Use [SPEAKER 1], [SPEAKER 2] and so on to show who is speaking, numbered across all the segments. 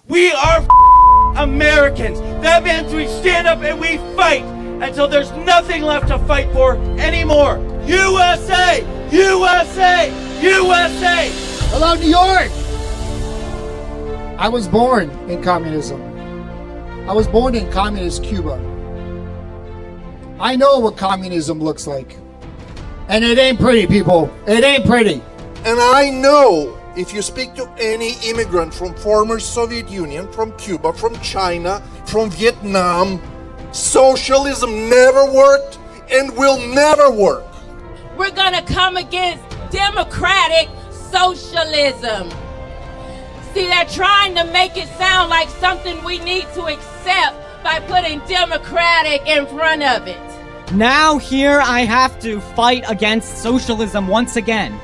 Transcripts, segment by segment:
[SPEAKER 1] We are Americans. That means we stand up and we fight until there's nothing left to fight for anymore. USA! USA! USA!
[SPEAKER 2] Hello, New York! I was born in communism. I was born in communist Cuba. I know what communism looks like. And it ain't pretty, people. It ain't pretty.
[SPEAKER 3] And I know if you speak to any immigrant from former Soviet Union, from Cuba, from China, from Vietnam, socialism never worked and will never work.
[SPEAKER 4] We're gonna come against democratic socialism. See, they're trying to make it sound like something we need to accept by putting democratic in front of it.
[SPEAKER 5] Now here I have to fight against socialism once again.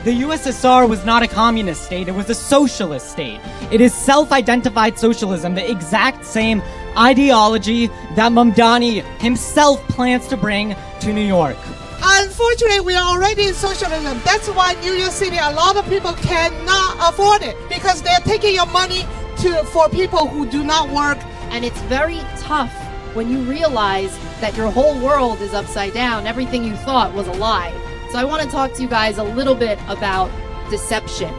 [SPEAKER 5] The USSR was not a communist state, it was a socialist state. It is self-identified socialism, the exact same ideology that Mamdani himself plans to bring to New York.
[SPEAKER 6] Unfortunately, we are already in socialism. That's why New York City, a lot of people cannot afford it because they're taking your money for people who do not work.
[SPEAKER 7] And it's very tough when you realize that your whole world is upside down. Everything you thought was a lie. So I want to talk to you guys a little bit about deception,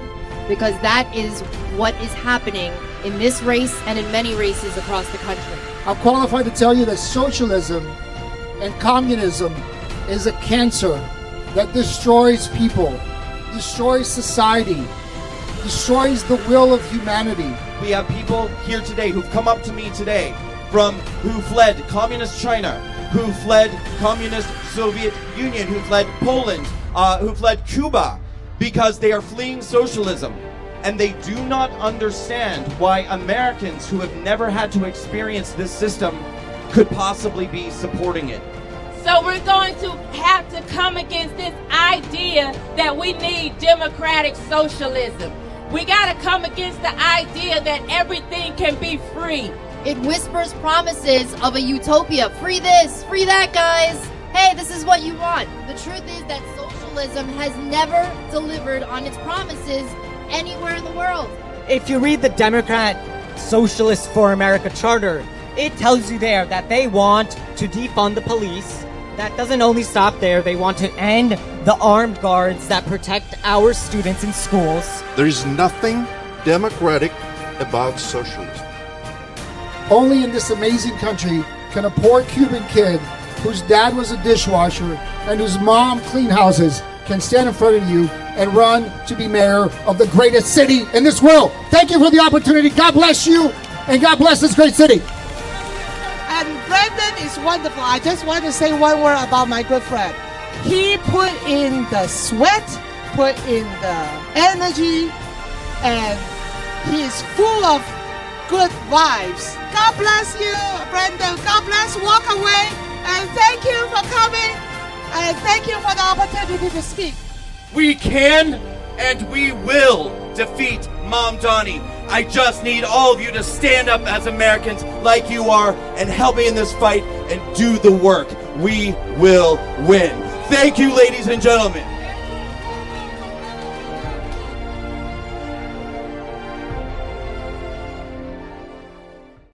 [SPEAKER 7] because that is what is happening in this race and in many races across the country.
[SPEAKER 2] I'm qualified to tell you that socialism and communism is a cancer that destroys people, destroys society, destroys the will of humanity.
[SPEAKER 1] We have people here today who've come up to me today who fled communist China, who fled communist Soviet Union, who fled Poland, who fled Cuba, because they are fleeing socialism. And they do not understand why Americans who have never had to experience this system could possibly be supporting it.
[SPEAKER 4] So we're going to have to come against this idea that we need democratic socialism. We got to come against the idea that everything can be free.
[SPEAKER 7] It whispers promises of a utopia. Free this, free that, guys. Hey, this is what you want. The truth is that socialism has never delivered on its promises anywhere in the world.
[SPEAKER 5] If you read the Democrat Socialist for America Charter, it tells you there that they want to defund the police. That doesn't only stop there, they want to end the armed guards that protect our students in schools.
[SPEAKER 3] There is nothing democratic about socialism.
[SPEAKER 2] Only in this amazing country can a poor Cuban kid whose dad was a dishwasher and whose mom cleaned houses can stand in front of you and run to be mayor of the greatest city in this world. Thank you for the opportunity. God bless you, and God bless this great city.
[SPEAKER 6] And Brandon is wonderful. I just want to say one word about my good friend. He put in the sweat, put in the energy, and he is full of good vibes. God bless you, Brandon. God bless. Walk away. And thank you for coming. And thank you for the opportunity to speak.
[SPEAKER 1] We can and we will defeat Mamdani. I just need all of you to stand up as Americans like you are and help me in this fight and do the work. We will win. Thank you, ladies and gentlemen.